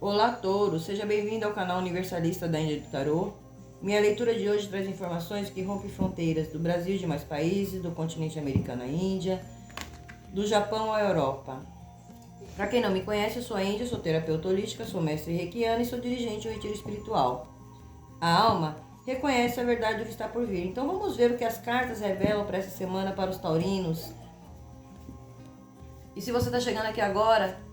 Olá, Touro! Seja bem-vindo ao canal Universalista da Índia do Tarô. Minha leitura de hoje traz informações que rompem fronteiras do Brasil e de mais países, do continente americano à Índia, do Japão à Europa. Para quem não me conhece, eu sou a Índia, sou terapeuta holística, sou mestre reikiana e sou dirigente do retiro espiritual. A alma reconhece a verdade do que está por vir. Então vamos ver o que as cartas revelam para essa semana para os taurinos. E se você está chegando aqui agora,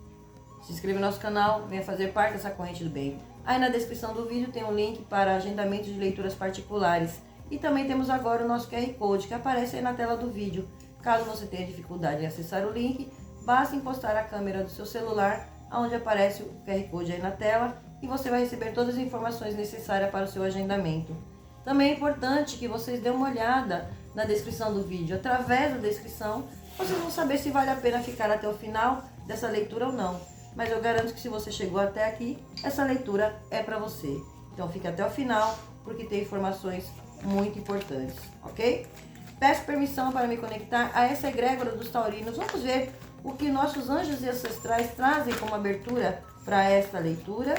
se inscreva no nosso canal, venha fazer parte dessa corrente do bem. Aí na descrição do vídeo tem um link para agendamento de leituras particulares. E também temos agora o nosso QR Code, que aparece aí na tela do vídeo. Caso você tenha dificuldade em acessar o link, basta encostar a câmera do seu celular, onde aparece o QR Code aí na tela, e você vai receber todas as informações necessárias para o seu agendamento. Também é importante que vocês dêem uma olhada na descrição do vídeo. Através da descrição, vocês vão saber se vale a pena ficar até o final dessa leitura ou não. Mas eu garanto que se você chegou até aqui, essa leitura é para você. Então fique até o final, porque tem informações muito importantes, ok? Peço permissão para me conectar a essa egrégora dos taurinos. Vamos ver o que nossos anjos e ancestrais trazem como abertura para esta leitura.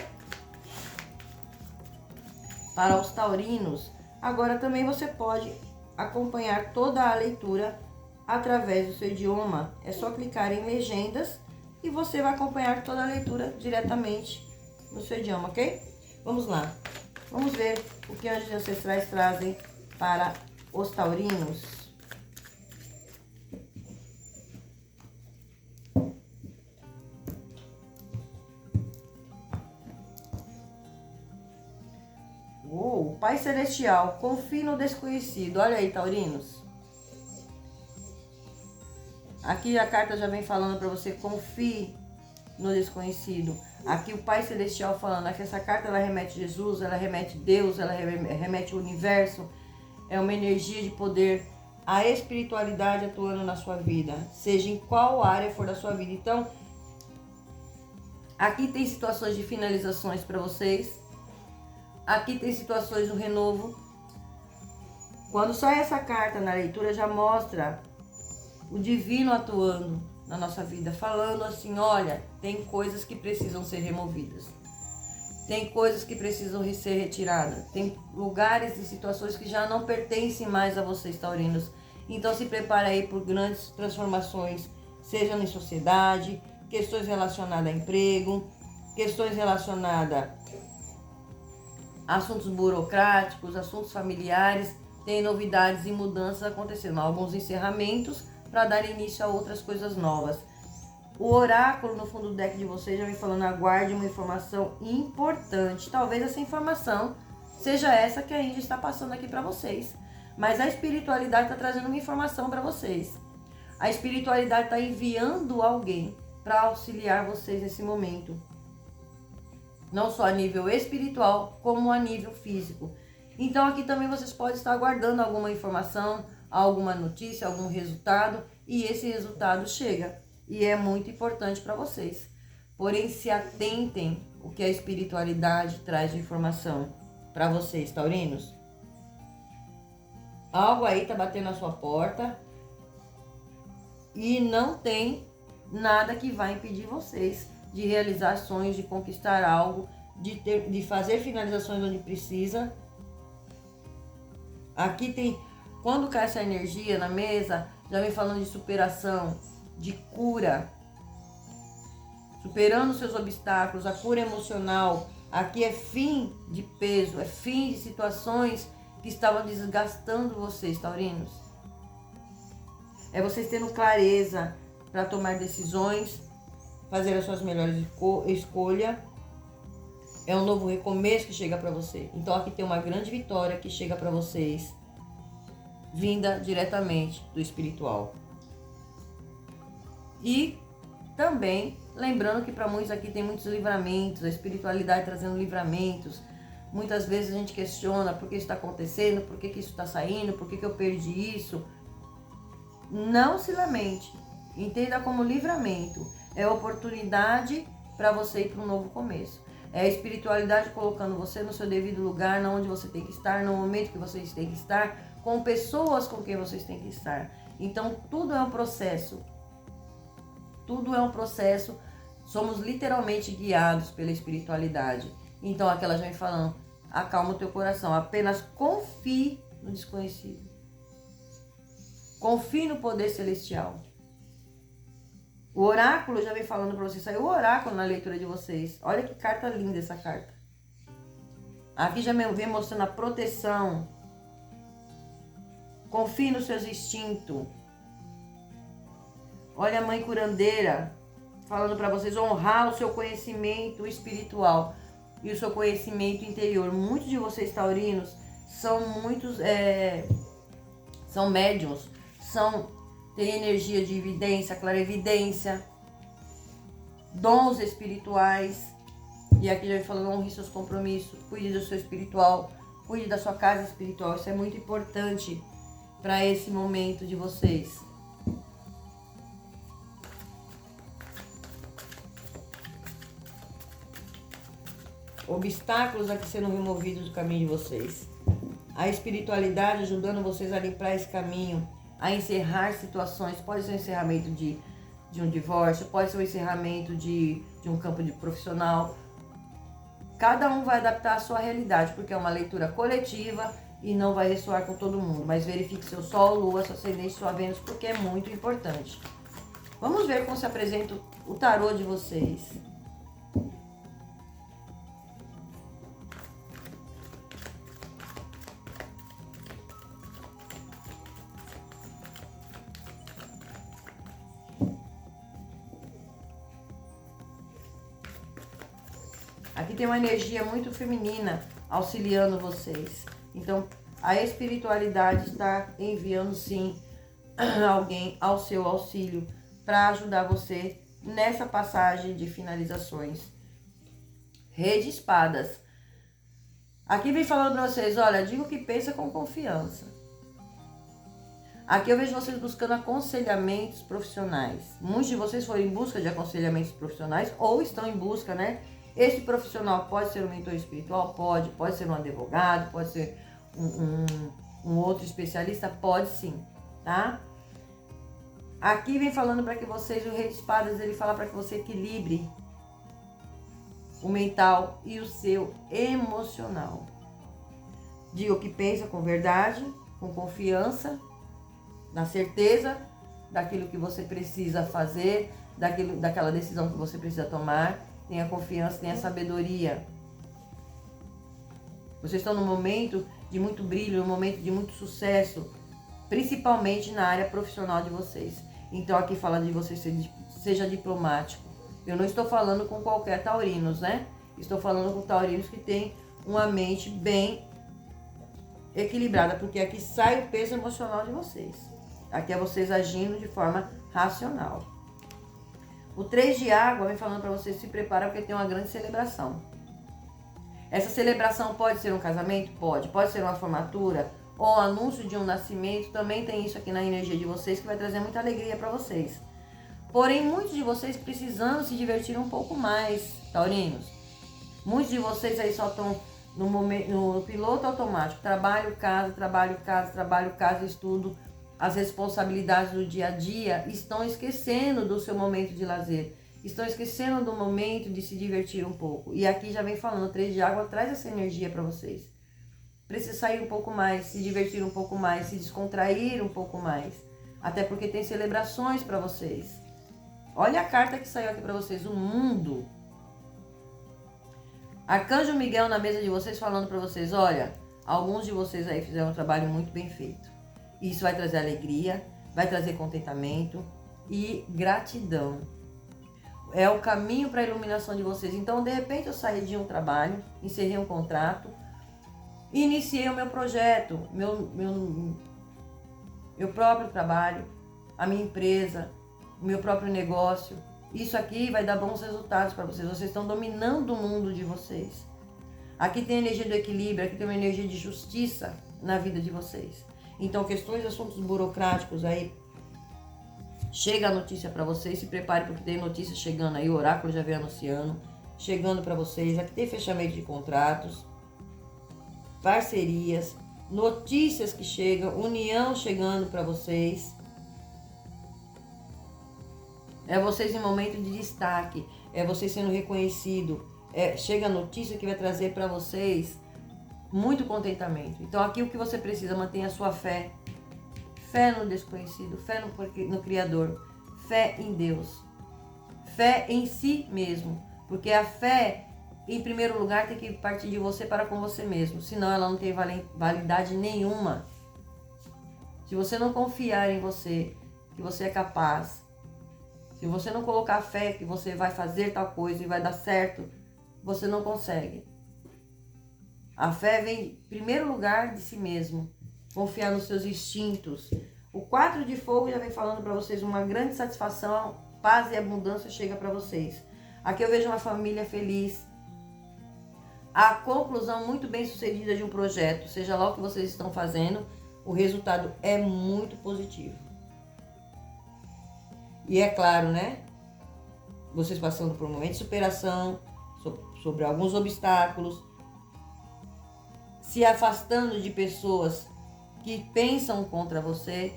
Para os taurinos. Agora também você pode acompanhar toda a leitura através do seu idioma. É só clicar em legendas e você vai acompanhar toda a leitura diretamente no seu idioma, ok? Vamos lá. Vamos ver o que anjos ancestrais trazem para os taurinos. Uou, Pai Celestial, confie no desconhecido. Olha aí, taurinos. Aqui a carta já vem falando para você, confie no desconhecido. Aqui o Pai Celestial falando, aqui essa carta ela remete Jesus, ela remete Deus, ela remete o universo. É uma energia de poder, a espiritualidade atuando na sua vida, seja em qual área for da sua vida. Então, aqui tem situações de finalizações para vocês. Aqui tem situações do renovo. Quando sai essa carta na leitura, já mostra o divino atuando na nossa vida, falando assim, olha, tem coisas que precisam ser removidas, tem coisas que precisam ser retiradas, tem lugares e situações que já não pertencem mais a vocês, taurinos. Então se prepare aí por grandes transformações, sejam em sociedade, questões relacionadas a emprego, questões relacionadas a assuntos burocráticos, assuntos familiares. Tem novidades e mudanças acontecendo, alguns encerramentos, para dar início a outras coisas novas. O oráculo no fundo do deck de vocês já vem falando, aguarde uma informação importante. Talvez essa informação seja essa que a Índia está passando aqui para vocês. Mas a espiritualidade está trazendo uma informação para vocês. A espiritualidade está enviando alguém para auxiliar vocês nesse momento. Não só a nível espiritual, como a nível físico. Então aqui também vocês podem estar aguardando alguma informação, alguma notícia, algum resultado, e esse resultado chega e é muito importante para vocês. Porém, se atentem o que a espiritualidade traz de informação para vocês, taurinos. Algo aí tá batendo na sua porta e não tem nada que vai impedir vocês de realizar sonhos, de conquistar algo, de fazer finalizações onde precisa. Aqui tem, quando cai essa energia na mesa, já vem falando de superação, de cura, superando seus obstáculos, a cura emocional. Aqui é fim de peso, é fim de situações que estavam desgastando vocês, taurinos. É vocês tendo clareza para tomar decisões, fazer as suas melhores escolhas. É um novo recomeço que chega para você. Então aqui tem uma grande vitória que chega para vocês, vinda diretamente do espiritual. E também lembrando que para muitos aqui tem muitos livramentos, a espiritualidade trazendo livramentos. Muitas vezes a gente questiona por que isso está acontecendo, por que isso está saindo, por que eu perdi isso. Não se lamente, entenda como livramento. É oportunidade para você ir para um novo começo. É a espiritualidade colocando você no seu devido lugar, onde você tem que estar, no momento que vocês têm que estar, com pessoas com quem vocês têm que estar. Então tudo é um processo. Tudo é um processo Somos literalmente guiados pela espiritualidade. Então aqui ela já vem falando, acalma o teu coração, apenas confie no desconhecido. Confie no poder celestial. O oráculo já vem falando para vocês, saiu o oráculo na leitura de vocês. Olha que carta linda essa carta. Aqui já vem mostrando a proteção. Confie nos seus instintos. Olha a mãe curandeira falando para vocês honrar o seu conhecimento espiritual e o seu conhecimento interior. Muitos de vocês taurinos são são médiums, têm energia de evidência, clarevidência, dons espirituais. E aqui já vem falando, honre seus compromissos, cuide do seu espiritual, cuide da sua casa espiritual. Isso é muito importante para esse momento de vocês. Obstáculos aqui sendo removidos do caminho de vocês. A espiritualidade ajudando vocês a limpar esse caminho, a encerrar situações. Pode ser um encerramento de um divórcio, pode ser um encerramento de um campo de profissional. Cada um vai adaptar a sua realidade, porque é uma leitura coletiva e não vai ressoar com todo mundo. Mas verifique seu Sol, Lua, seu Ascendente, sua Vênus, porque é muito importante. Vamos ver como se apresenta o tarô de vocês. Aqui tem uma energia muito feminina auxiliando vocês. Então, a espiritualidade está enviando, sim, alguém ao seu auxílio para ajudar você nessa passagem de finalizações. Rei de espadas. Aqui vem falando para vocês, olha, diga o que pensa com confiança. Aqui eu vejo vocês buscando aconselhamentos profissionais. Muitos de vocês foram em busca de aconselhamentos profissionais ou estão em busca, né? Esse profissional pode ser um mentor espiritual? Pode ser um advogado, pode ser um outro especialista? Pode sim, tá? Aqui vem falando para que vocês, o Rei de Espadas, ele fala para que você equilibre o mental e o seu emocional. Diga o que pensa com verdade, com confiança, na certeza daquilo que você precisa fazer, daquela decisão que você precisa tomar. Tenha confiança, tenha sabedoria. Vocês estão num momento de muito brilho, num momento de muito sucesso, principalmente na área profissional de vocês. Então aqui fala de você seja diplomático. Eu não estou falando com qualquer taurinos, né? Estou falando com taurinos que têm uma mente bem equilibrada, porque aqui sai o peso emocional de vocês. Aqui é vocês agindo de forma racional. O 3 de água vem falando para vocês se preparar porque tem uma grande celebração. Essa celebração pode ser um casamento? Pode ser uma formatura ou um anúncio de um nascimento. Também tem isso aqui na energia de vocês que vai trazer muita alegria para vocês. Porém, muitos de vocês precisando se divertir um pouco mais, taurinos. Muitos de vocês aí só estão no piloto automático. Trabalho, casa, estudo. As responsabilidades do dia a dia, estão esquecendo do seu momento de lazer, estão esquecendo do momento de se divertir um pouco. E aqui já vem falando, o 3 de água traz essa energia para vocês. Precisa sair um pouco mais, se divertir um pouco mais, se descontrair um pouco mais. Até porque tem celebrações para vocês. Olha a carta que saiu aqui para vocês, o mundo. Arcanjo Miguel na mesa de vocês falando para vocês, olha, alguns de vocês aí fizeram um trabalho muito bem feito. Isso vai trazer alegria, vai trazer contentamento e gratidão. É o caminho para a iluminação de vocês. Então, de repente, eu saí de um trabalho, encerrei um contrato, iniciei o meu projeto, meu próprio trabalho, a minha empresa, o meu próprio negócio. Isso aqui vai dar bons resultados para vocês. Vocês estão dominando o mundo de vocês. Aqui tem a energia do equilíbrio, aqui tem uma energia de justiça na vida de vocês. Então, questões, assuntos burocráticos aí, chega a notícia para vocês, se prepare porque tem notícia chegando aí, o oráculo já vem anunciando, chegando para vocês. Aqui tem fechamento de contratos, parcerias, notícias que chegam, união chegando para vocês. É vocês em momento de destaque, é vocês sendo reconhecido. Chega a notícia que vai trazer para vocês muito contentamento. Então aqui o que você precisa, mantenha a sua fé. Fé no desconhecido, fé no Criador, fé em Deus. Fé em si mesmo. Porque a fé, em primeiro lugar, tem que partir de você para com você mesmo. Senão ela não tem validade nenhuma. Se você não confiar em você, que você é capaz, se você não colocar fé que você vai fazer tal coisa e vai dar certo, você não consegue. A fé vem em primeiro lugar de si mesmo. Confiar nos seus instintos. O 4 de fogo já vem falando para vocês uma grande satisfação, paz e abundância chega para vocês. Aqui eu vejo uma família feliz. A conclusão muito bem sucedida de um projeto, seja lá o que vocês estão fazendo, o resultado é muito positivo. E é claro, né? Vocês passando por um momento de superação, sobre alguns obstáculos, se afastando de pessoas que pensam contra você.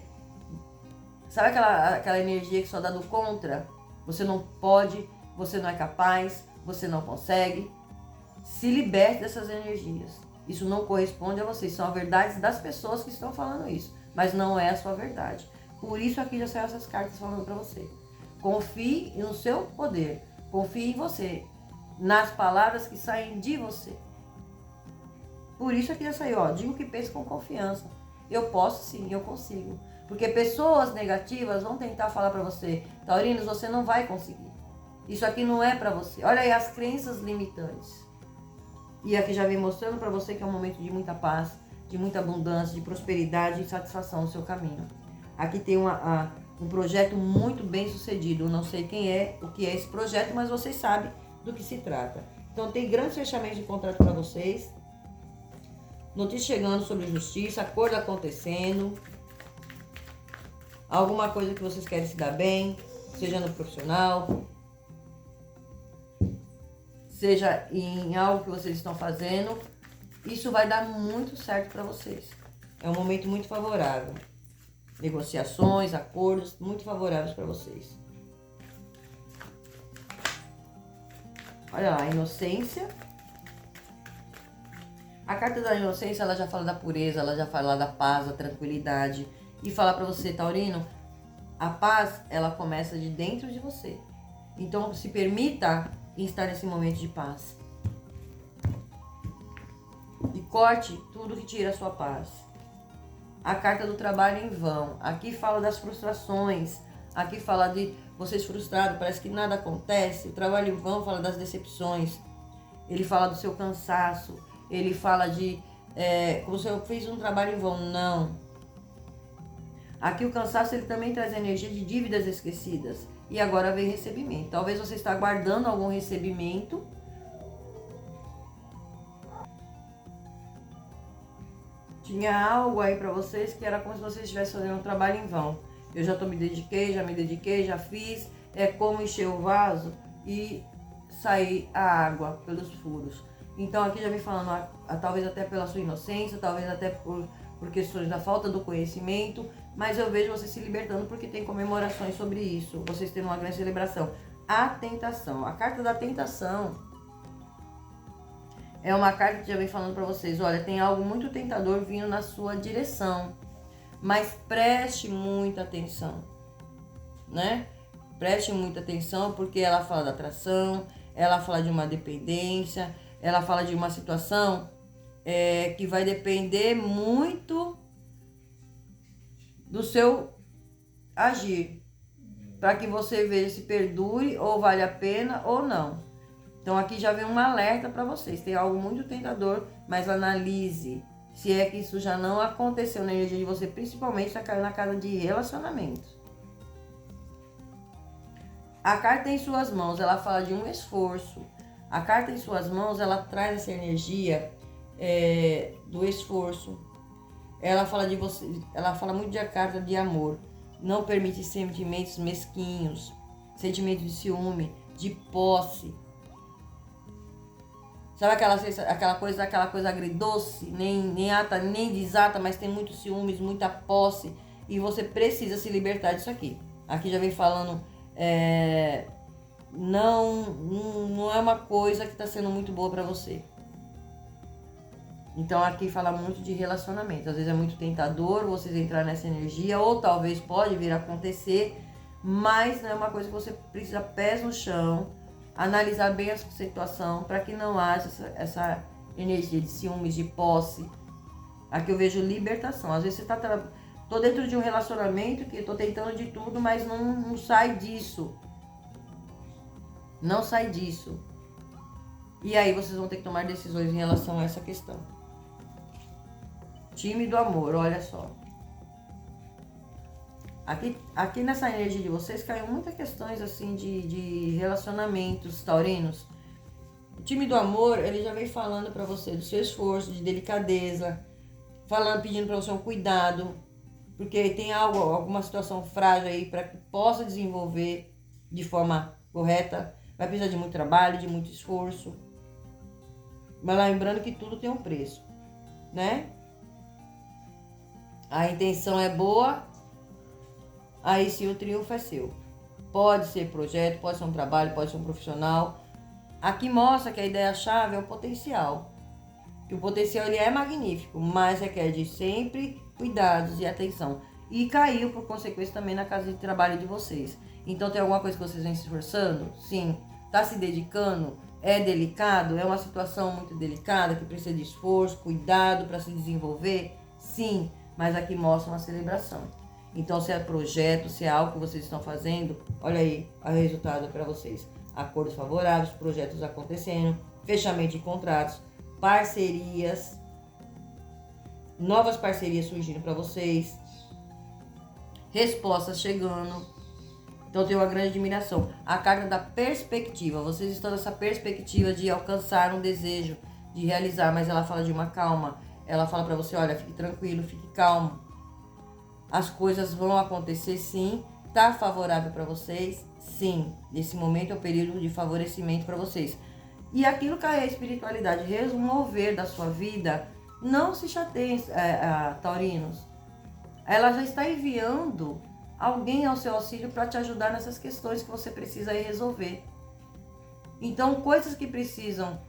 Sabe aquela energia que só dá do contra? Você não pode, você não é capaz, você não consegue. Se liberte dessas energias. Isso não corresponde a vocês, são as verdades das pessoas que estão falando isso, mas não é a sua verdade. Por isso aqui já saíram essas cartas falando para você. Confie no seu poder, confie em você, nas palavras que saem de você. Por isso aqui já saiu, ó, digo que penso com confiança. Eu posso sim, eu consigo. Porque pessoas negativas vão tentar falar para você, taurinos, você não vai conseguir. Isso aqui não é para você. Olha aí as crenças limitantes. E aqui já vem mostrando para você que é um momento de muita paz, de muita abundância, de prosperidade e satisfação no seu caminho. Aqui tem um projeto muito bem sucedido. Eu não sei quem é, o que é esse projeto, mas vocês sabem do que se trata. Então tem grandes fechamentos de contrato para vocês. Notícia chegando sobre justiça, acordo acontecendo. Alguma coisa que vocês querem se dar bem, seja no profissional, seja em algo que vocês estão fazendo. Isso vai dar muito certo para vocês. É um momento muito favorável. Negociações, acordos muito favoráveis para vocês. Olha lá, inocência. A carta da inocência, ela já fala da pureza, ela já fala da paz, da tranquilidade. E fala para você, taurino, a paz, ela começa de dentro de você. Então, se permita estar nesse momento de paz. E corte tudo que tira a sua paz. A carta do trabalho em vão. Aqui fala das frustrações. Aqui fala de vocês frustrados, parece que nada acontece. O trabalho em vão fala das decepções. Ele fala do seu cansaço. Ele fala de como se eu fiz um trabalho em vão. Não. Aqui o cansaço ele também traz energia de dívidas esquecidas. E agora vem recebimento. Talvez você está aguardando algum recebimento. Tinha algo aí para vocês que era como se vocês estivessem fazendo um trabalho em vão. Eu já me dediquei, já fiz. É como encher o vaso e sair a água pelos furos. Então aqui já me falando, talvez até pela sua inocência, talvez até por questões da falta do conhecimento, mas eu vejo você se libertando porque tem comemorações sobre isso, vocês tendo uma grande celebração. A tentação, a carta da tentação é uma carta que já vem falando para vocês, olha, tem algo muito tentador vindo na sua direção, mas preste muita atenção, né? Preste muita atenção porque ela fala da atração, ela fala de uma dependência, ela fala de uma situação que vai depender muito do seu agir, para que você veja se perdure ou vale a pena ou não. Então aqui já vem um alerta para vocês, tem algo muito tentador, mas analise se é que isso já não aconteceu na energia de você, principalmente está caindo na casa de relacionamentos. A carta em suas mãos, ela fala de um esforço. A carta em suas mãos, ela traz essa energia do esforço. Ela fala de você, ela fala muito de carta de amor. Não permite sentimentos mesquinhos, sentimento de ciúme, de posse. Sabe aquela coisa agridoce, nem ata, nem desata, mas tem muitos ciúmes, muita posse. E você precisa se libertar disso aqui. Aqui já vem falando não é uma coisa que está sendo muito boa para você. Então aqui fala muito de relacionamento. Às vezes é muito tentador vocês entrar nessa energia, ou talvez pode vir a acontecer, mas não é uma coisa que você precisa pés no chão, analisar bem a situação para que não haja essa energia de ciúmes, de posse. Aqui eu vejo libertação. Às vezes você tô dentro de um relacionamento que eu tô tentando de tudo, mas não sai disso. Não sai disso. E aí vocês vão ter que tomar decisões em relação a essa questão. Time do amor, olha só. Aqui nessa energia de vocês caiu muitas questões assim de relacionamentos taurinos. O time do amor, ele já vem falando para você do seu esforço, de delicadeza, pedindo para você um cuidado, porque tem alguma situação frágil aí para que possa desenvolver de forma correta. Vai precisar de muito trabalho, de muito esforço. Mas lembrando que tudo tem um preço, né? A intenção é boa, aí sim o triunfo é seu. Pode ser projeto, pode ser um trabalho, pode ser um profissional. Aqui mostra que a ideia-chave é o potencial. Que o potencial ele é magnífico, mas requer de sempre cuidados e atenção. E caiu, por consequência, também na casa de trabalho de vocês. Então tem alguma coisa que vocês vêm se esforçando? Sim. Está se dedicando? É delicado? É uma situação muito delicada que precisa de esforço, cuidado para se desenvolver? Sim. Mas aqui mostra uma celebração. Então, se é projeto, se é algo que vocês estão fazendo, olha aí o resultado para vocês. Acordos favoráveis, projetos acontecendo, fechamento de contratos, parcerias, novas parcerias surgindo para vocês, respostas chegando. Então, tem uma grande admiração. A carta da perspectiva. Vocês estão nessa perspectiva de alcançar um desejo, de realizar, mas ela fala de uma calma. Ela fala para você, olha, fique tranquilo, fique calmo. As coisas vão acontecer sim. Tá favorável para vocês? Sim. Nesse momento é o período de favorecimento para vocês. E aquilo que é a espiritualidade remover da sua vida, não se chateiem, taurinos. Ela já está enviando alguém ao seu auxílio para te ajudar nessas questões que você precisa aí resolver. Então, coisas que precisam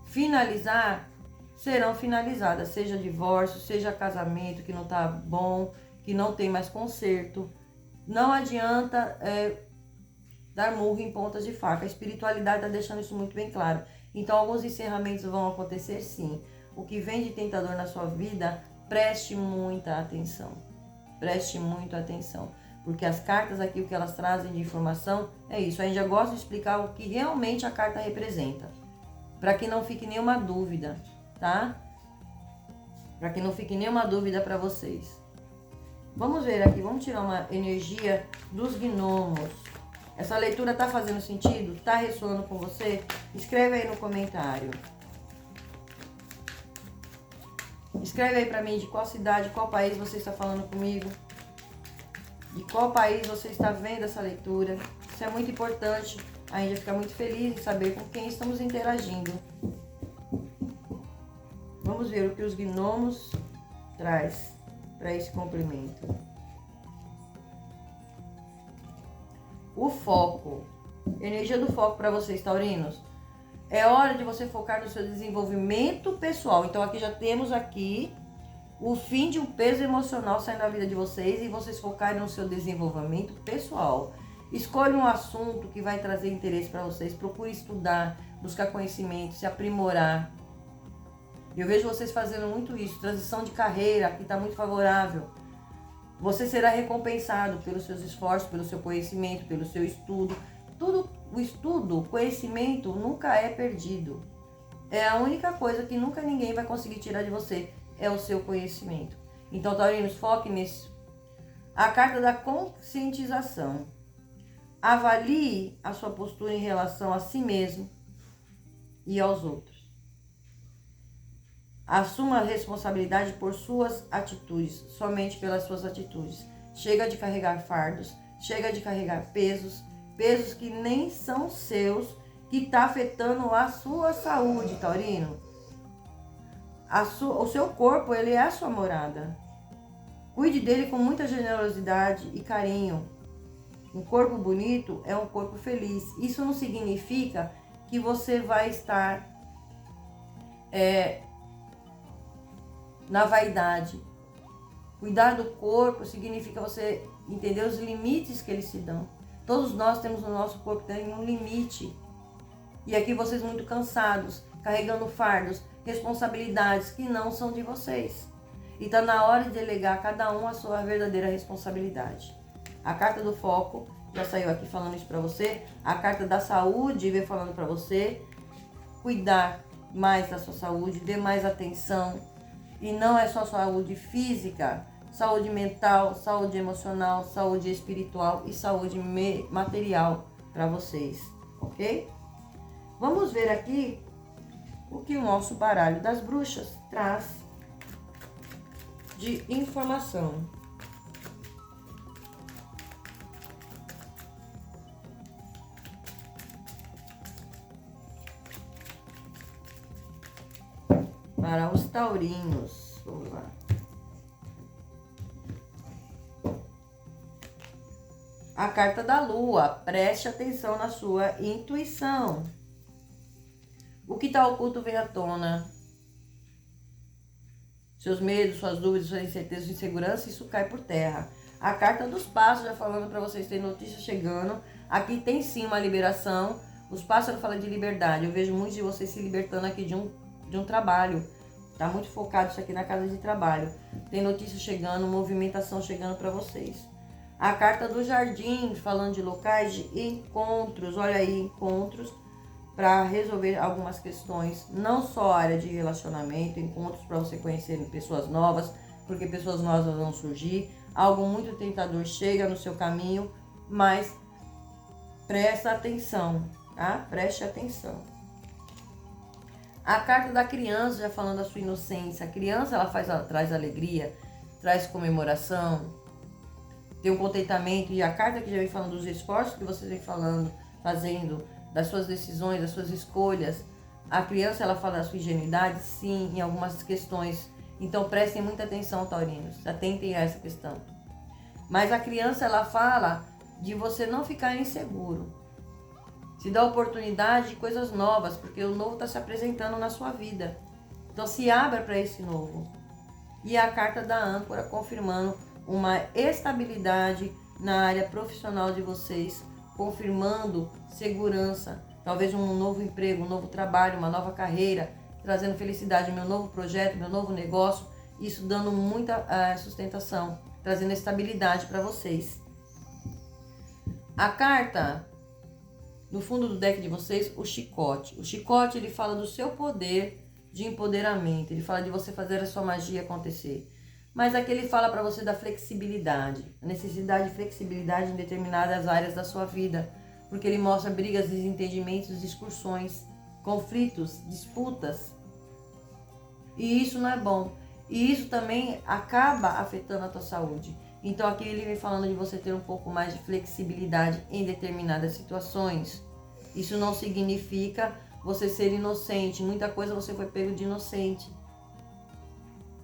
finalizar serão finalizadas, seja divórcio, seja casamento que não está bom, que não tem mais conserto. Não adianta dar murro em pontas de faca. A espiritualidade está deixando isso muito bem claro. Então, alguns encerramentos vão acontecer sim. O que vem de tentador na sua vida, preste muita atenção. Preste muita atenção. Porque as cartas aqui, o que elas trazem de informação é isso. A gente já gosta de explicar o que realmente a carta representa. Para que não fique nenhuma dúvida, tá? Para que não fique nenhuma dúvida para vocês. Vamos ver aqui, vamos tirar uma energia dos gnomos. Essa leitura tá fazendo sentido? Tá ressoando com você? Escreve aí no comentário. Escreve aí pra mim de qual cidade, qual país você está falando comigo. De qual país você está vendo essa leitura. Isso é muito importante. A gente vai ficar muito feliz em saber com quem estamos interagindo. Vamos ver o que os gnomos traz para esse cumprimento. O foco. Energia do foco para vocês, taurinos. É hora de você focar no seu desenvolvimento pessoal. Então aqui já temos aqui o fim de um peso emocional saindo da vida de vocês e vocês focarem no seu desenvolvimento pessoal. Escolha um assunto que vai trazer interesse para vocês. Procure estudar, buscar conhecimento, se aprimorar. Eu vejo vocês fazendo muito isso. Transição de carreira, aqui está muito favorável. Você será recompensado pelos seus esforços, pelo seu conhecimento, pelo seu estudo. Tudo, o estudo, o conhecimento nunca é perdido. É a única coisa que nunca ninguém vai conseguir tirar de você, é o seu conhecimento. Então, taurinos, foque nisso. A carta da conscientização. Avalie a sua postura em relação a si mesmo e aos outros. Assuma a responsabilidade por suas atitudes, somente pelas suas atitudes. Chega de carregar fardos, chega de carregar pesos que nem são seus, que está afetando a sua saúde, taurino. O seu corpo, ele é a sua morada. Cuide dele com muita generosidade e carinho. Um corpo bonito é um corpo feliz. Isso não significa que você vai estar na vaidade. Cuidar do corpo significa você entender os limites que eles se dão. Todos nós temos no nosso corpo tem um limite. E aqui vocês muito cansados, carregando fardos, responsabilidades que não são de vocês. E está na hora de delegar a cada um a sua verdadeira responsabilidade. A carta do foco já saiu aqui falando isso para você. A carta da saúde veio falando para você cuidar mais da sua saúde, dê mais atenção. E não é só saúde física, saúde mental, saúde emocional, saúde espiritual e saúde material para vocês, ok? Vamos ver aqui o que o nosso baralho das bruxas traz de informação. Para os taurinos, vamos lá. A carta da lua, preste atenção na sua intuição. O que está oculto vem à tona. Seus medos, suas dúvidas, suas incertezas, insegurança, isso cai por terra. A carta dos pássaros, já falando para vocês, tem notícia chegando. Aqui tem sim uma liberação. Os pássaros falam de liberdade. Eu vejo muitos de vocês se libertando aqui de um trabalho. Tá muito focado isso aqui na casa de trabalho. Tem notícia chegando, movimentação chegando para vocês. A carta do jardim, falando de locais de encontros. Olha aí, encontros para resolver algumas questões. Não só a área de relacionamento, encontros para você conhecer pessoas novas, porque pessoas novas vão surgir. Algo muito tentador chega no seu caminho, mas presta atenção, tá? Preste atenção. A carta da criança, já falando da sua inocência. A criança, ela traz alegria, traz comemoração, tem um contentamento. E a carta que já vem falando dos esforços que vocês vem falando, fazendo, das suas decisões, das suas escolhas. A criança, ela fala da sua ingenuidade, sim, em algumas questões. Então, prestem muita atenção, taurinos. Atentem a essa questão. Mas a criança, ela fala de você não ficar inseguro. Se dá oportunidade de coisas novas, porque o novo está se apresentando na sua vida. Então se abra para esse novo. E a carta da âncora confirmando uma estabilidade na área profissional de vocês, confirmando segurança, talvez um novo emprego, um novo trabalho, uma nova carreira, trazendo felicidade, meu novo projeto, meu novo negócio, isso dando muita sustentação, trazendo estabilidade para vocês. A carta no fundo do deck de vocês, o chicote. O chicote, ele fala do seu poder de empoderamento. Ele fala de você fazer a sua magia acontecer. Mas aqui ele fala para você da flexibilidade. A necessidade de flexibilidade em determinadas áreas da sua vida. Porque ele mostra brigas, desentendimentos, discussões, conflitos, disputas. E isso não é bom. E isso também acaba afetando a tua saúde. Então aqui ele vem falando de você ter um pouco mais de flexibilidade em determinadas situações. Isso não significa você ser inocente. Muita coisa você foi pego de inocente.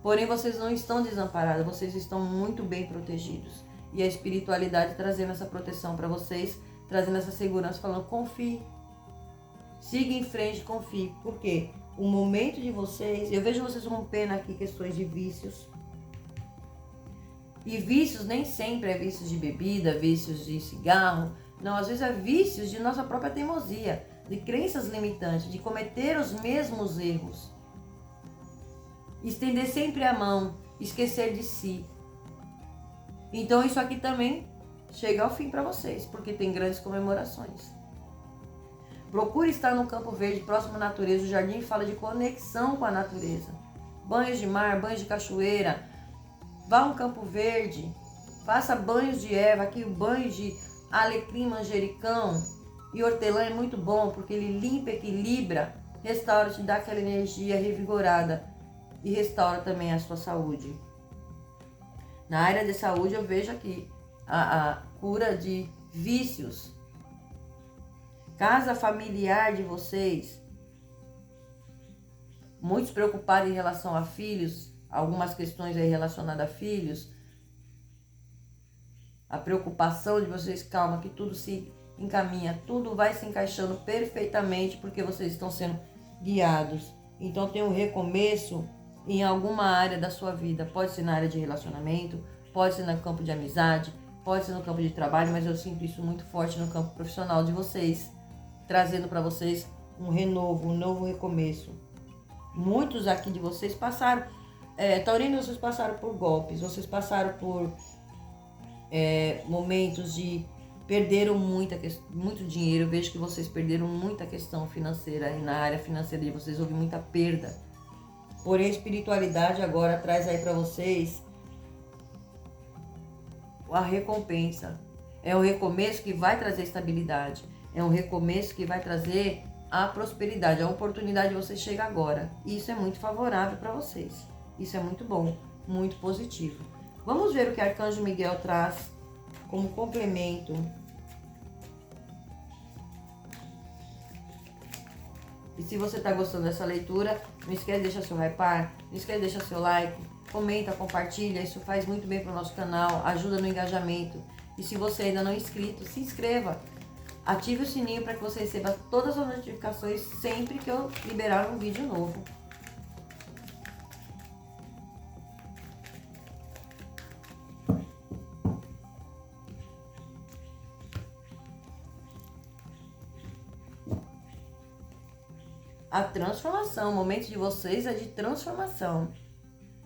Porém, vocês não estão desamparados, vocês estão muito bem protegidos. E a espiritualidade trazendo essa proteção para vocês, trazendo essa segurança, falando, confie. Siga em frente, confie. Por quê? O momento de vocês, eu vejo vocês rompendo aqui questões de vícios. E vícios nem sempre é vícios de bebida, vícios de cigarro. Não, às vezes é vícios de nossa própria teimosia, de crenças limitantes, de cometer os mesmos erros. Estender sempre a mão, esquecer de si. Então isso aqui também chega ao fim para vocês, porque tem grandes comemorações. Procure estar no campo verde, próximo à natureza. O jardim fala de conexão com a natureza. Banhos de mar, banhos de cachoeira. Vá a um campo verde. Faça banhos de erva. Aqui o banho de alecrim, manjericão e hortelã é muito bom, porque ele limpa, equilibra, restaura, te dá aquela energia revigorada e restaura também a sua saúde. Na área de saúde eu vejo aqui a cura de vícios. Casa familiar de vocês, muitos preocupados em relação a filhos, algumas questões aí relacionadas a filhos. a preocupação de vocês, calma, que tudo se encaminha, tudo vai se encaixando perfeitamente, porque vocês estão sendo guiados. Então tem um recomeço em alguma área da sua vida, pode ser na área de relacionamento, pode ser no campo de amizade, pode ser no campo de trabalho, mas eu sinto isso muito forte no campo profissional de vocês, trazendo para vocês um renovo, um novo recomeço. Muitos aqui de vocês passaram, Taurino, vocês passaram por golpes, vocês passaram por momentos de perderam muito dinheiro. Eu vejo que vocês perderam muita questão financeira e na área financeira de vocês houve muita perda. Porém, a espiritualidade agora traz aí para vocês a recompensa. É um recomeço que vai trazer estabilidade. É um recomeço que vai trazer a prosperidade. A oportunidade de vocês chega agora. E isso é muito favorável para vocês. Isso é muito bom, muito positivo. Vamos ver o que Arcanjo Miguel traz como complemento. E se você está gostando dessa leitura, não esquece de deixar seu hypar, não esquece de deixar seu like, comenta, compartilha, isso faz muito bem para o nosso canal, ajuda no engajamento. E se você ainda não é inscrito, se inscreva, ative o sininho para que você receba todas as notificações sempre que eu liberar um vídeo novo. A transformação, o momento de vocês é de transformação.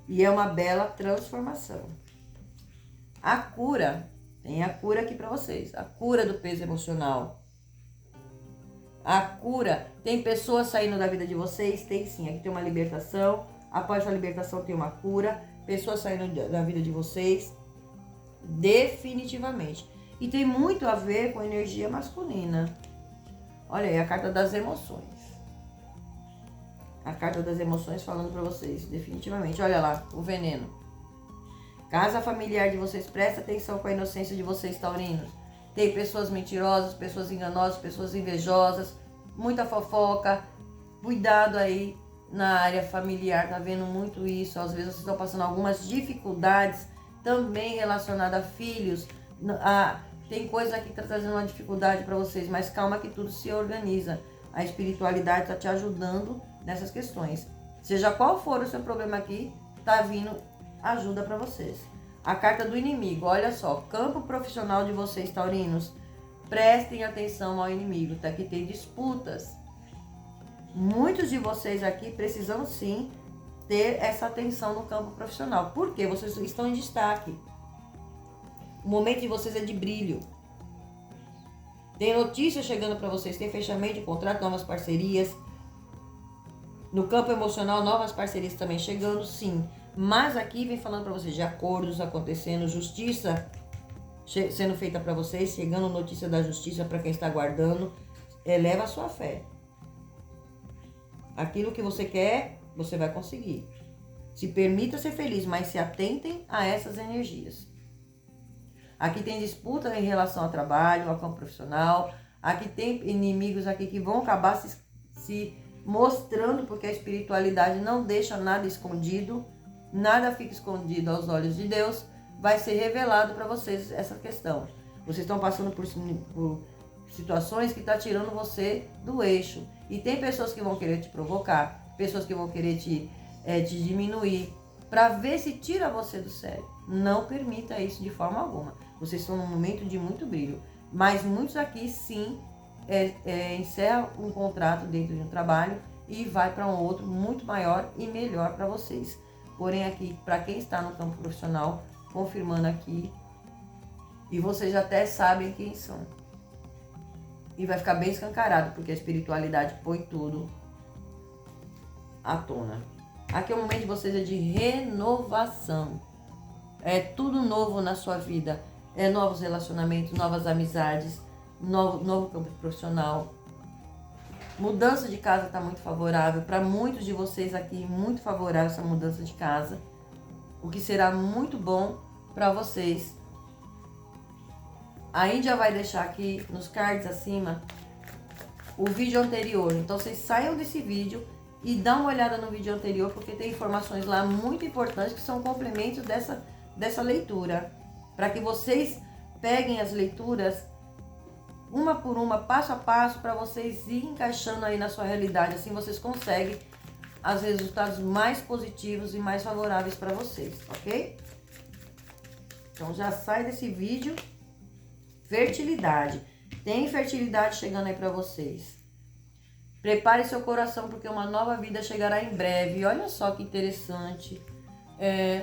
E é uma bela transformação. A cura, tem a cura aqui para vocês. A cura do peso emocional. A cura, tem pessoas saindo da vida de vocês? Tem sim, aqui tem uma libertação. Após a libertação tem uma cura. Pessoas saindo da vida de vocês. Definitivamente. E tem muito a ver com energia masculina. Olha aí, a carta das emoções. A carta das emoções falando para vocês, definitivamente. Olha lá, o veneno. Casa familiar de vocês, presta atenção com a inocência de vocês, taurinos. Tem pessoas mentirosas, pessoas enganosas, pessoas invejosas, muita fofoca. Cuidado aí na área familiar, tá vendo muito isso. Às vezes vocês estão passando algumas dificuldades também relacionadas a filhos. Tem coisa aqui que tá trazendo uma dificuldade para vocês, mas calma que tudo se organiza. A espiritualidade está te ajudando nessas questões. Seja qual for o seu problema aqui, tá vindo ajuda para vocês. A carta do inimigo, olha só, campo profissional de vocês, taurinos, prestem atenção ao inimigo, tá? Que tem disputas. Muitos de vocês aqui precisam sim ter essa atenção no campo profissional, porque vocês estão em destaque. O momento de vocês é de brilho. Tem notícias chegando para vocês, tem fechamento de contrato, novas parcerias. No campo emocional, novas parcerias também chegando, sim. Mas aqui vem falando para vocês de acordos acontecendo, justiça sendo feita para vocês, chegando notícia da justiça para quem está aguardando. Eleva a sua fé. Aquilo que você quer, você vai conseguir. Se permita ser feliz, mas se atentem a essas energias. Aqui tem disputa em relação ao trabalho, ao campo profissional. Aqui tem inimigos aqui que vão acabar se mostrando, porque a espiritualidade não deixa nada escondido. Nada fica escondido aos olhos de Deus. Vai ser revelado para vocês essa questão. Vocês estão passando por situações que estão tirando você do eixo. E tem pessoas que vão querer te provocar. Pessoas que vão querer te diminuir. Para ver se tira você do sério. Não permita isso de forma alguma. Vocês estão num momento de muito brilho. Mas muitos aqui sim encerram um contrato dentro de um trabalho e vai para um outro muito maior e melhor para vocês. Porém aqui, para quem está no campo profissional, confirmando aqui, e vocês até sabem quem são. E vai ficar bem escancarado, porque a espiritualidade põe tudo à tona. Aqui é o momento de vocês é de renovação. É tudo novo na sua vida. É novos relacionamentos, novas amizades, novo campo profissional. Mudança de casa está muito favorável. Para muitos de vocês aqui, muito favorável essa mudança de casa. O que será muito bom para vocês. A Índia vai deixar aqui nos cards acima o vídeo anterior. Então vocês saiam desse vídeo e dá uma olhada no vídeo anterior, porque tem informações lá muito importantes que são complementos dessa leitura. Para que vocês peguem as leituras uma por uma, passo a passo, para vocês ir encaixando aí na sua realidade. Assim vocês conseguem os resultados mais positivos e mais favoráveis para vocês, ok? Então já sai desse vídeo. Fertilidade. Tem fertilidade chegando aí para vocês. Prepare seu coração, porque uma nova vida chegará em breve. Olha só que interessante.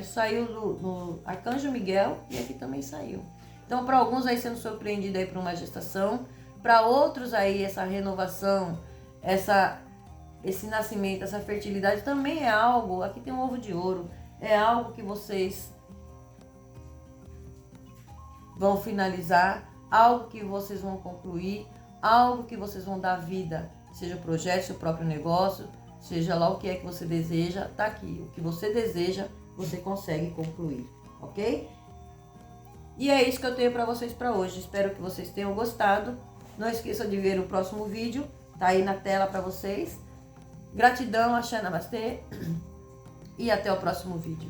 Saiu do Arcanjo Miguel e aqui também saiu. Então, para alguns aí sendo surpreendido aí por uma gestação, para outros aí essa renovação, esse nascimento, essa fertilidade também é algo. Aqui tem um ovo de ouro. É algo que vocês vão finalizar, algo que vocês vão concluir, algo que vocês vão dar vida. Seja o projeto, seu próprio negócio, seja lá o que é que você deseja, tá aqui. O que você deseja, você consegue concluir, ok? E é isso que eu tenho para vocês para hoje. Espero que vocês tenham gostado. Não esqueça de ver o próximo vídeo, tá aí na tela para vocês. Gratidão, Axé Namastê, e até o próximo vídeo.